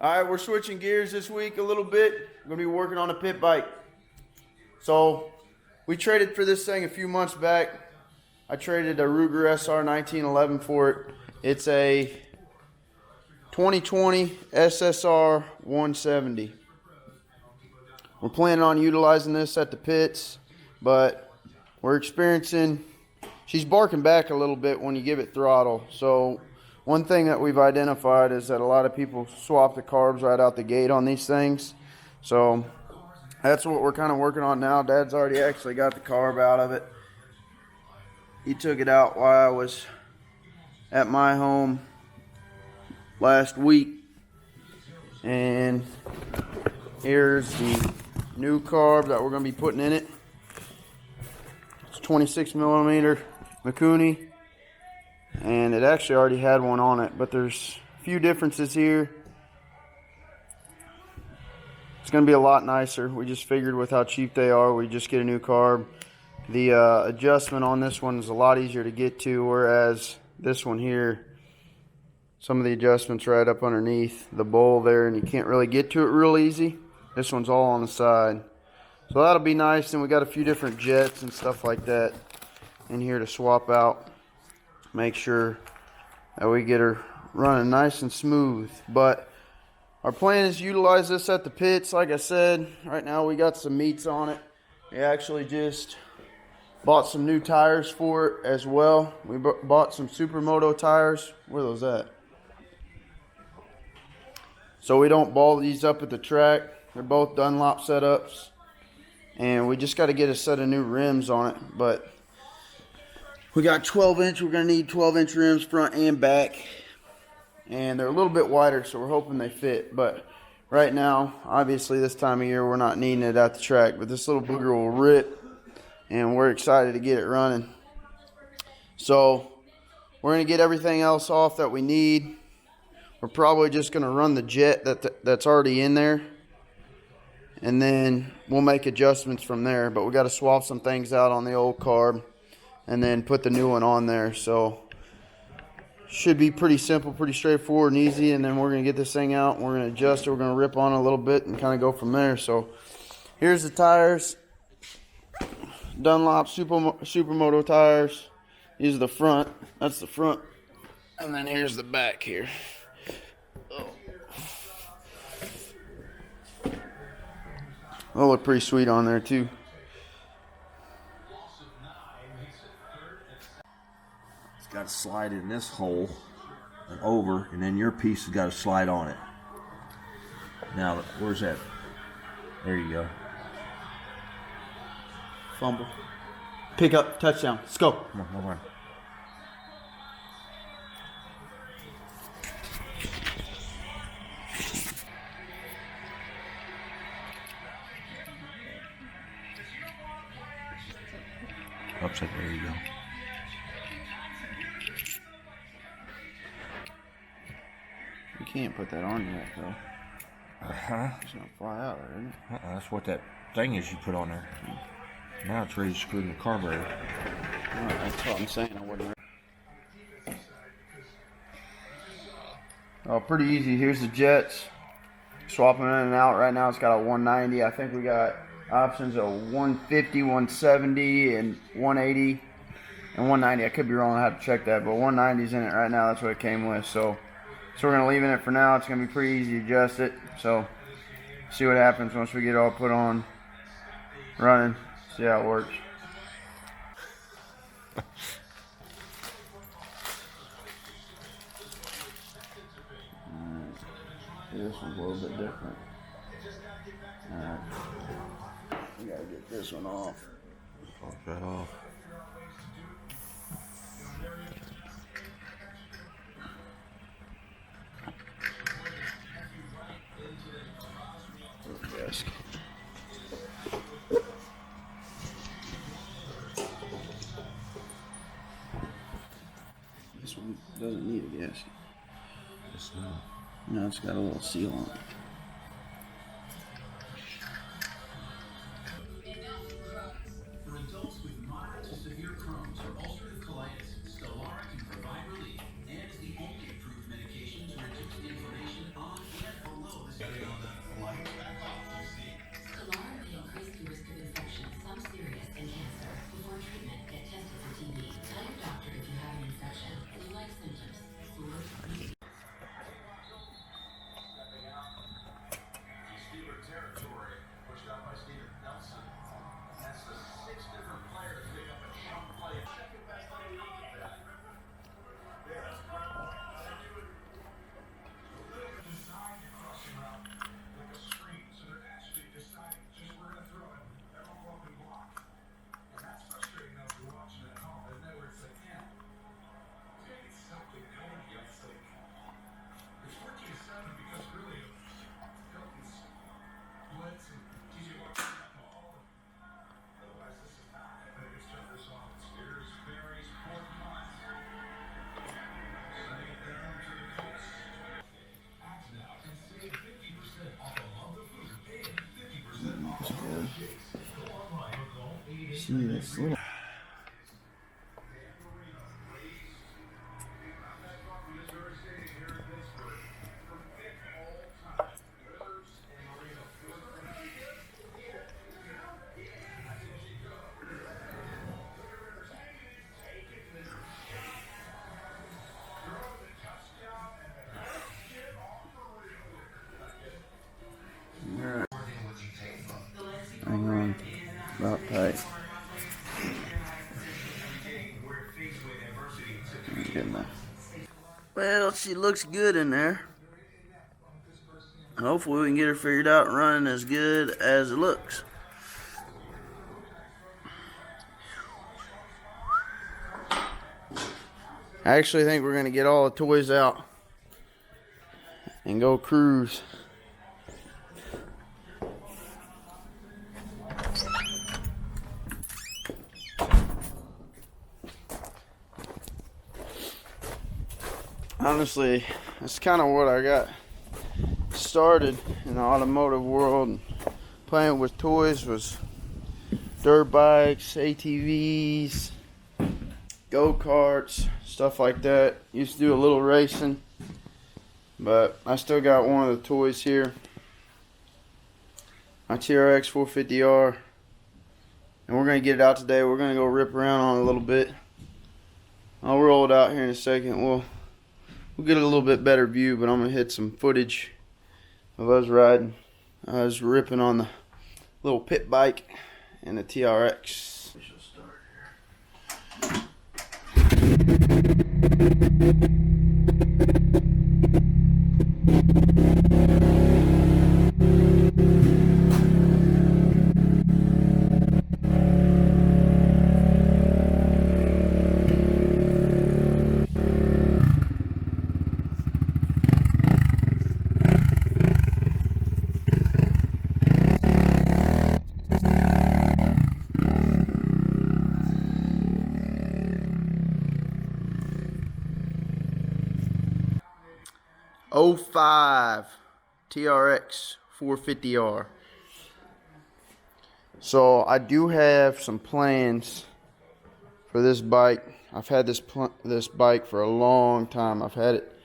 All right, we're switching gears this week a little bit. We're gonna be working on a pit bike. So we traded for this thing a few months back. I traded a Ruger SR 1911 for it. It's a 2020 SSR 170. We're planning on utilizing this at the pits, but we're experiencing, she's barking back a little bit when you give it throttle. So one thing that we've identified is that a lot of people swap the carbs right out the gate on these things. So that's what we're kind of working on now. Dad's already actually got the carb out of it. He took it out while I was at my home last week. And here's the new carb that we're going to be putting in it. It's 26 millimeter Mikuni. And it actually already had one on it, but there's a few differences here. It's going to be a lot nicer. We just figured with how cheap they are, we just get a new carb. The adjustment on this one is a lot easier to get to, whereas this one here, some of the adjustments right up underneath the bowl there, and you can't really get to it real easy. This one's all on the side. So that'll be nice, and we got a few different jets and stuff like that in here to swap out. Make sure that we get her running nice and smooth. But our plan is to utilize this at the pits. Like I said, right now we got some meats on it. We actually just bought some new tires for it as well. We bought some Supermoto tires. Where are those at? So we don't ball these up at the track. They're both Dunlop setups. And we just got to get a set of new rims on it. But we got 12-inch. We're going to need 12-inch rims front and back. And they're a little bit wider, so we're hoping they fit. But right now, obviously this time of year, we're not needing it at the track. But this little booger will rip. And we're excited to get it running. So we're going to get everything else off that we need. We're probably just going to run the jet that's already in there. And then we'll make adjustments from there. But we got to swap some things out on the old carb and then put the new one on there. So should be pretty simple, pretty straightforward and easy. And then we're going to get this thing out and we're going to adjust it. We're going to rip on it a little bit and kind of go from there. So here's the tires. Dunlop Supermoto tires. These are the front. That's the front. And then here's the back here. Oh. They'll look pretty sweet on there too. It's got to slide in this hole and over, and then your piece has got to slide on it. Now, where's that? There you go. Fumble. Pick up. Touchdown. Let's go. Come on. Upside. There you go. You can't put that on yet, though. It's gonna fly out, isn't it? That's what that thing is you put on there. Now it's ready to screw in the carburetor. That's what I'm saying. I wouldn't. Oh, pretty easy. Here's the jets. Swapping in and out. Right now it's got a 190. I think we got options of 150, 170, and 180, and 190. I could be wrong. I have to check that, but 190's in it right now. That's what it came with. So we're gonna leave it for now. It's gonna be pretty easy to adjust it. So see what happens once we get it all put on, running. See how it works. This one's a little bit different. Alright. We gotta get this one off. Pop that off. Desk. This one doesn't need a gasket. No, it's got a little seal on it. This little. Hang on, about tight. Get that. Well, she looks good in there. Hopefully we can get her figured out and running as good as it looks. I actually think we're gonna get all the toys out and go cruise. Honestly, that's kind of what I got started in the automotive world. And playing with toys was dirt bikes, ATVs, go-karts, stuff like that. Used to do a little racing, but I still got one of the toys here, my TRX450R, and we're gonna get it out today. We're gonna go rip around on it a little bit. I'll roll it out here in a second. We'll get a little bit better view, but I'm gonna hit some footage of us riding. I was ripping on the little pit bike and the TRX. We shall start here. 05 TRX 450R. So I do have some plans for this bike. I've had this bike for a long time. I've had it.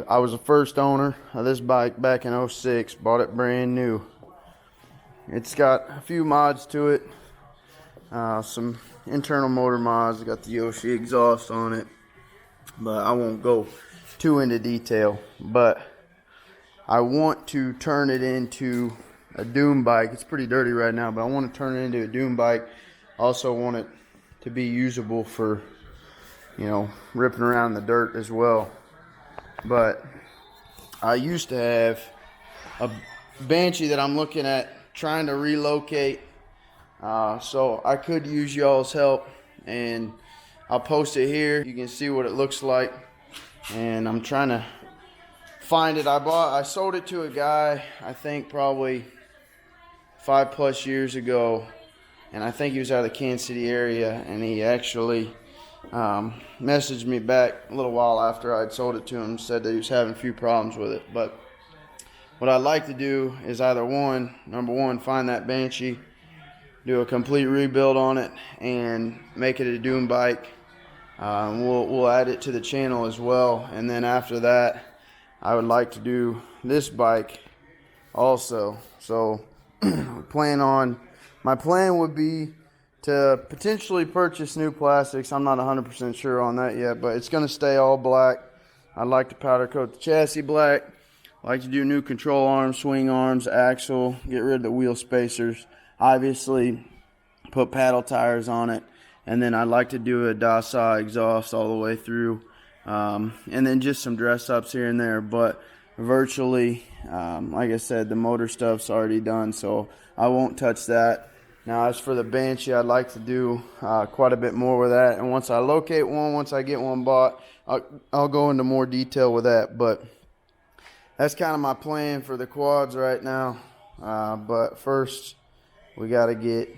I was the first owner of this bike back in 06. Bought it brand new. It's got a few mods to it. Some internal motor mods. Got the Yoshi exhaust on it, but I won't go too into detail. But I want to turn it into a dune bike. It's pretty dirty right now, but I want to turn it into a dune bike. Also want it to be usable for, you know, ripping around in the dirt as well. But I used to have a Banshee that I'm looking at trying to relocate, so I could use y'all's help, and I'll post it here. You can see what it looks like. And I'm trying to find it. I sold it to a guy, I think probably 5+ years ago, and I think he was out of the Kansas City area, and he actually messaged me back a little while after I'd sold it to him, said that he was having a few problems with it. But what I'd like to do is either number one, find that Banshee, do a complete rebuild on it, and make it a dune bike. We'll add it to the channel as well, and then after that I would like to do this bike also. So my plan would be to potentially purchase new plastics. I'm not 100% sure on that yet, but it's going to stay all black. I'd like to powder coat the chassis black. I'd like to do new control arms, swing arms, axle, get rid of the wheel spacers, obviously put paddle tires on it. And then I'd like to do a docile exhaust all the way through. And then just some dress ups here and there. But virtually, like I said, the motor stuff's already done, so I won't touch that. Now, as for the Banshee, I'd like to do quite a bit more with that. And once I locate one, once I get one bought, I'll go into more detail with that. But that's kind of my plan for the quads right now. But first, we got to get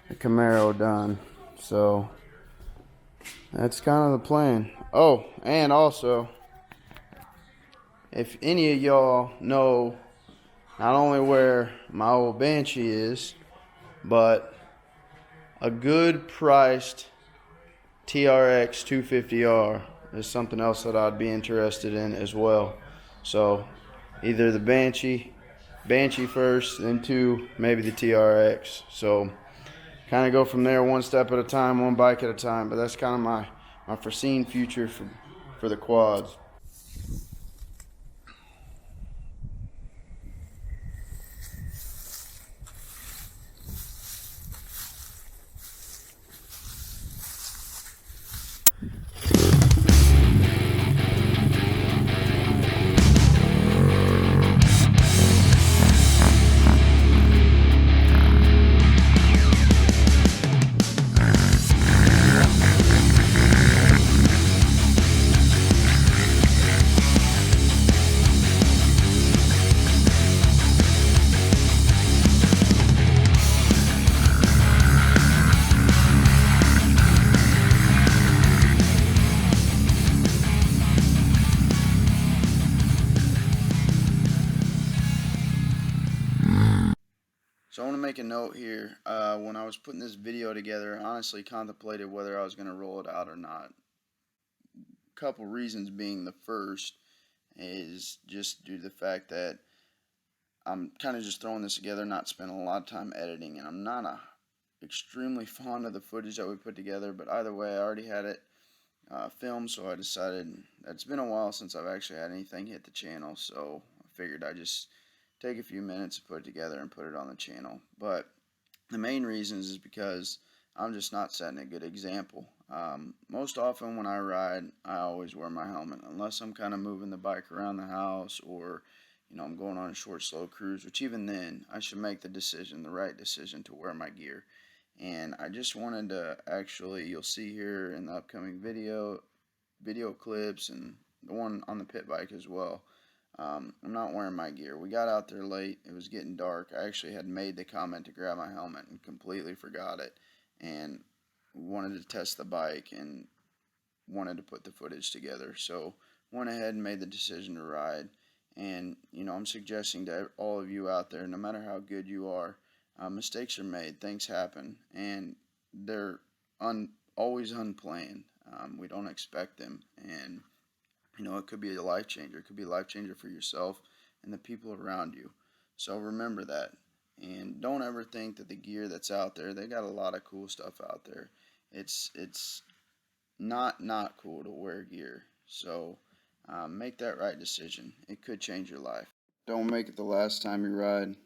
the Camaro done. So that's kind of the plan. Oh, and also, if any of y'all know not only where my old Banshee is, but a good priced TRX450R is something else that I'd be interested in as well. So either the Banshee first, then two, maybe the TRX. So kind of go from there, one step at a time, one bike at a time. But that's kind of my foreseen future for the quads. So I want to make a note here. When I was putting this video together, I honestly contemplated whether I was going to roll it out or not. A couple reasons being, the first is just due to the fact that I'm kind of just throwing this together, not spending a lot of time editing, and I'm not extremely fond of the footage that we put together, but either way, I already had it filmed, so I decided that it's been a while since I've actually had anything hit the channel, so I figured I'd just take a few minutes to put it together and put it on the channel. But the main reasons is because I'm just not setting a good example. Most often when I ride, I always wear my helmet, unless I'm kind of moving the bike around the house, or I'm going on a short, slow cruise, which even then, I should make the right decision to wear my gear. And I just wanted to actually, you'll see here in the upcoming video clips, and the one on the pit bike as well, I'm not wearing my gear. We got out there late. It was getting dark. I actually had made the comment to grab my helmet and completely forgot it. And wanted to test the bike and wanted to put the footage together. So went ahead and made the decision to ride. And, I'm suggesting to all of you out there, no matter how good you are, mistakes are made. Things happen. And they're always unplanned. We don't expect them. And it could be a life changer. It could be a life changer for yourself and the people around you. So remember that. And don't ever think that the gear that's out there, they got a lot of cool stuff out there. It's not cool to wear gear. So make that right decision. It could change your life. Don't make it the last time you ride.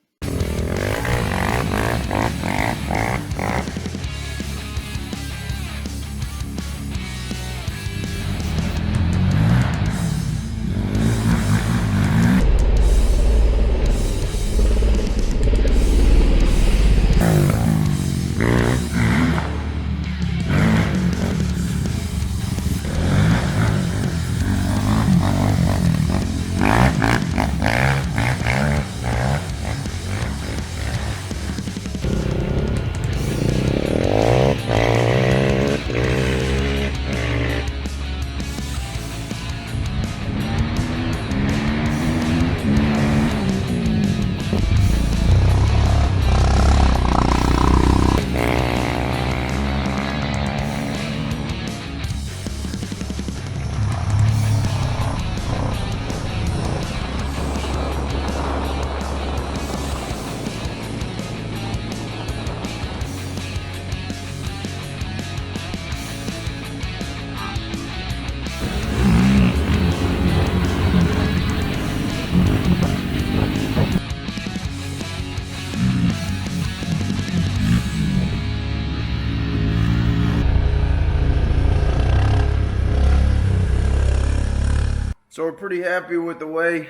So we're pretty happy with the way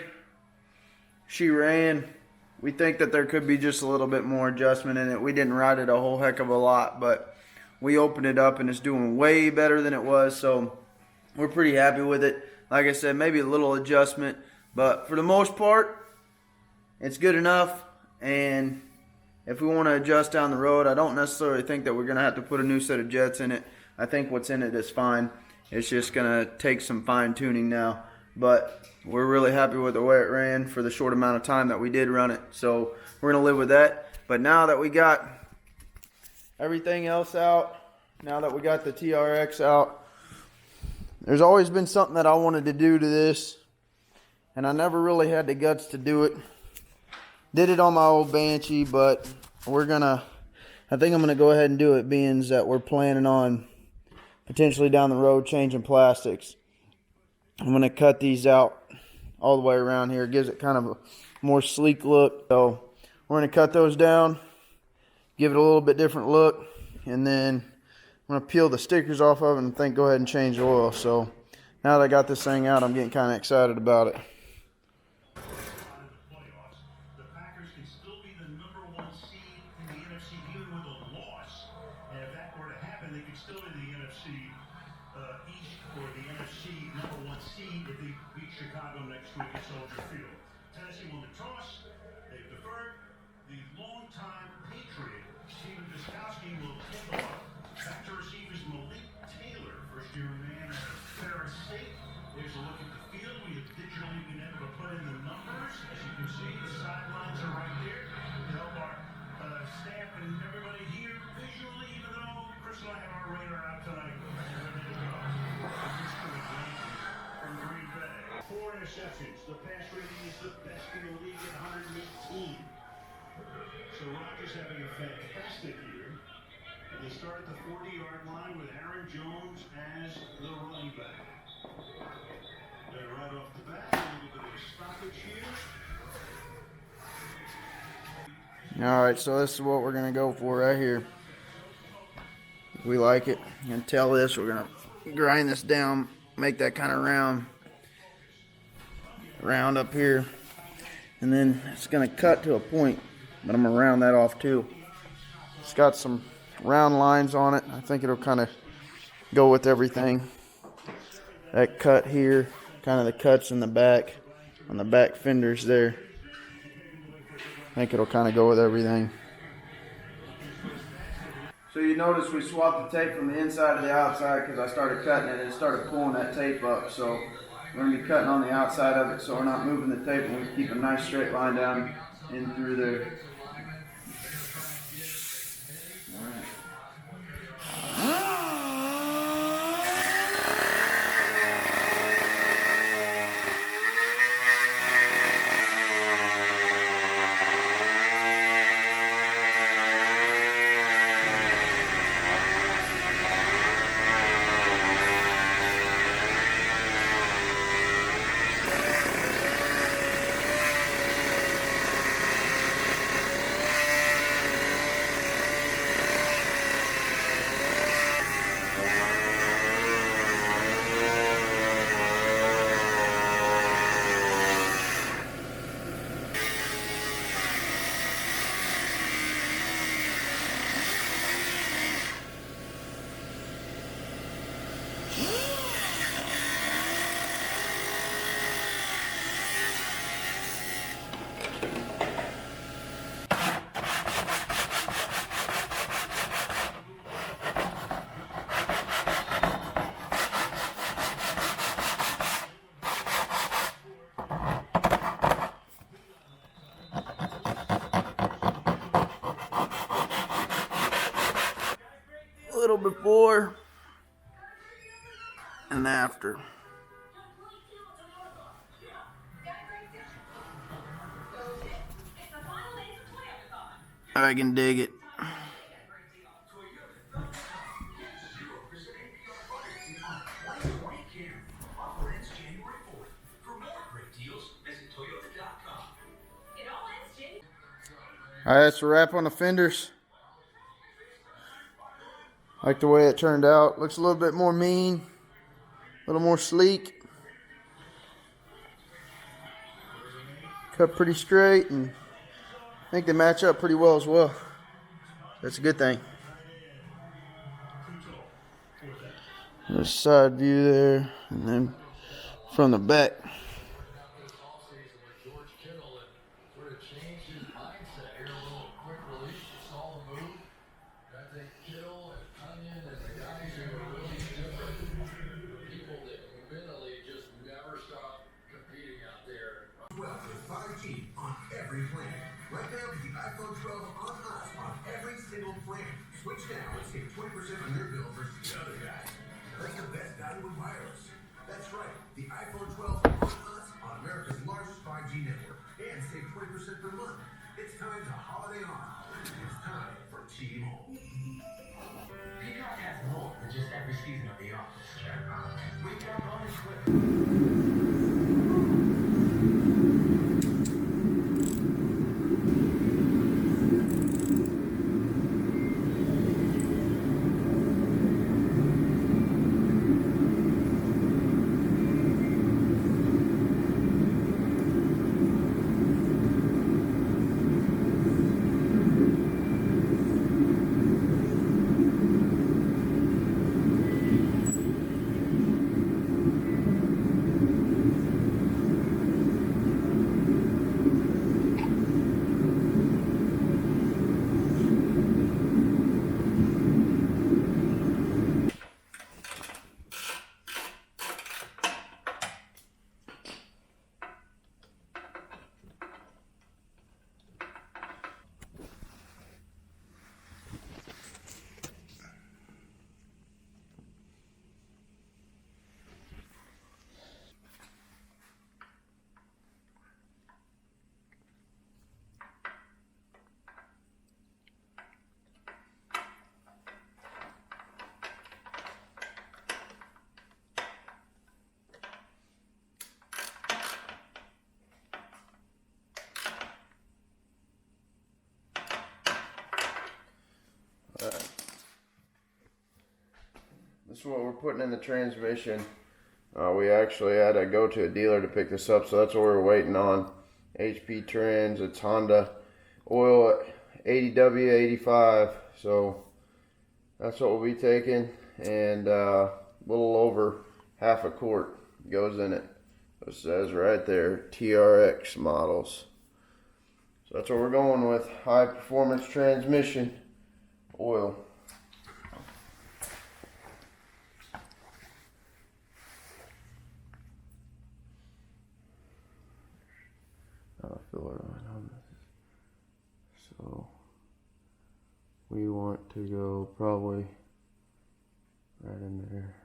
she ran. We think that there could be just a little bit more adjustment in it. We didn't ride it a whole heck of a lot, but we opened it up and it's doing way better than it was. So we're pretty happy with it. Like I said, maybe a little adjustment, but for the most part, it's good enough. And if we want to adjust down the road, I don't necessarily think that we're going to have to put a new set of jets in it. I think what's in it is fine. It's just going to take some fine tuning now. But we're really happy with the way it ran for the short amount of time that we did run it. So we're going to live with that. But now that we got everything else out. Now that we got the TRX out, there's always been something that I wanted to do to this, and I never really had the guts to do it. Did it on my old Banshee, but I think I'm gonna go ahead and do it, being that we're planning on potentially down the road changing plastics. I'm gonna cut these out all the way around here. It gives it kind of a more sleek look. So we're gonna cut those down, give it a little bit different look, and then I'm gonna peel the stickers off of it and go ahead and change the oil. So now that I got this thing out, I'm getting kind of excited about it. The pass rating is the best in the league at 118. So Rogers having a fantastic year. They start at the 40-yard line with Aaron Jones as the running back. They're right off the bat, a little bit of a stoppage here. All right, so this is what we're gonna go for right here. We like it. You can tell this. We're gonna grind this down, make that kind of round up here, and then it's gonna cut to a point, but I'm gonna round that off too. It's got some round lines on it. I think it'll kind of go with everything. That cut here, kind of the cuts in the back, on the back fenders there. I think it'll kind of go with everything. So you notice we swapped the tape from the inside to the outside because I started cutting it and it started pulling that tape up. So we're going to be cutting on the outside of it so we're not moving the tape, and we keep a nice straight line down in through there. A little before and after. I can dig it. All right, that's a wrap on the fenders. Like the way it turned out. Looks a little bit more mean, a little more sleek. Cut pretty straight, and I think they match up pretty well as well. That's a good thing. There's a side view there, and then from the back. On every plan. Right now, the iPhone 12 on us on every single plan. Switch now and save 20% on your bill versus the other guy. That's the best value in wireless. That's right, the iPhone 12 on us on America's largest 5G network. And save 20% per month. It's time to holiday on. It's time for T-Mobile. Peacock has more than just every season of The Office. Wake up on and click. This is what we're putting in the transmission. We actually had to go to a dealer to pick this up, so that's what we're waiting on. HP trans, it's Honda oil at 80W85, so that's what we'll be taking, and a little over half a quart goes in it. It says right there, TRX models. So that's what we're going with, high performance transmission oil. Filler on this. So we want to go probably right in there.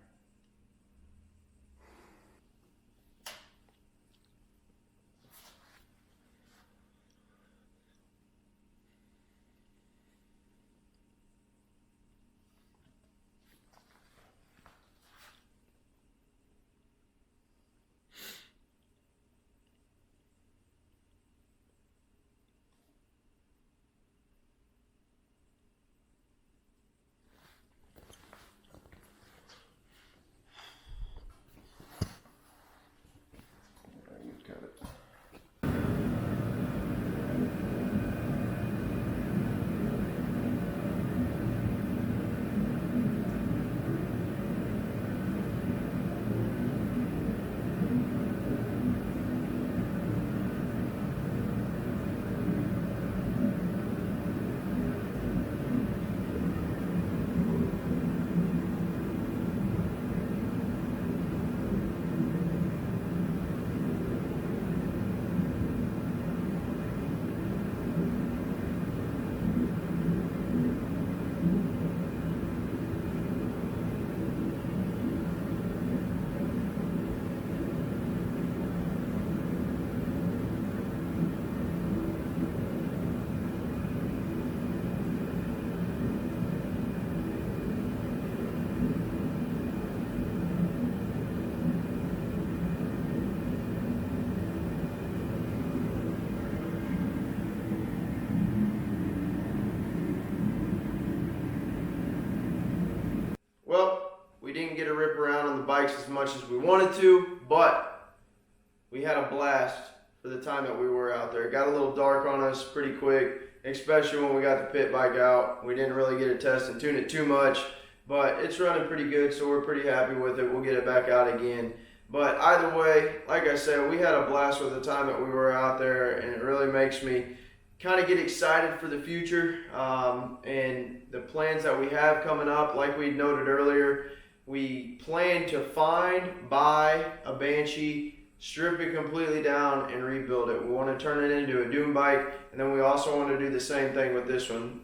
We didn't get to rip around on the bikes as much as we wanted to, but we had a blast for the time that we were out there. It got a little dark on us pretty quick, especially when we got the pit bike out. We didn't really get a test and tune it too much, but it's running pretty good, so we're pretty happy with it. We'll get it back out again. But either way, like I said, we had a blast with the time that we were out there, and it really makes me kind of get excited for the future and the plans that we have coming up. Like we noted earlier, we plan to buy a Banshee, strip it completely down, and rebuild it. We want to turn it into a dune bike, and then we also want to do the same thing with this one.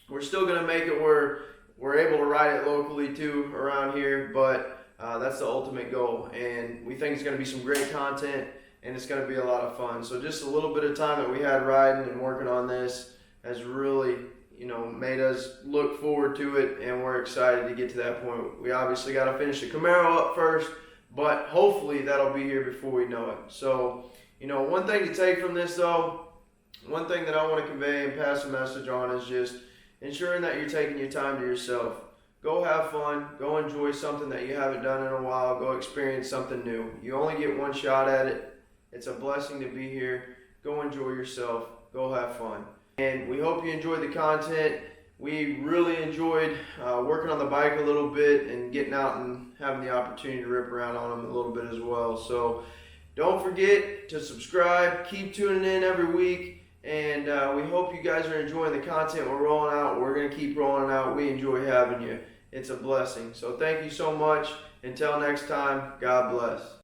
we're still going to make it where we're able to ride it locally too around here, but that's the ultimate goal. And we think it's going to be some great content, and it's going to be a lot of fun. So just a little bit of time that we had riding and working on this has really, you know, made us look forward to it, and we're excited to get to that point. We obviously got to finish the Camaro up first, but hopefully that'll be here before we know it. So, you know, one thing to take from this though, one thing that I want to convey and pass a message on is just ensuring that you're taking your time to yourself. Go have fun, go enjoy something that you haven't done in a while, go experience something new. You only get one shot at it. It's a blessing to be here. Go enjoy yourself, go have fun. And we hope you enjoyed the content. We really enjoyed working on the bike a little bit and getting out and having the opportunity to rip around on them a little bit as well. So don't forget to subscribe, keep tuning in every week. And we hope you guys are enjoying the content we're rolling out. We're going to keep rolling out. We enjoy having you. It's a blessing. So thank you so much. Until next time, God bless.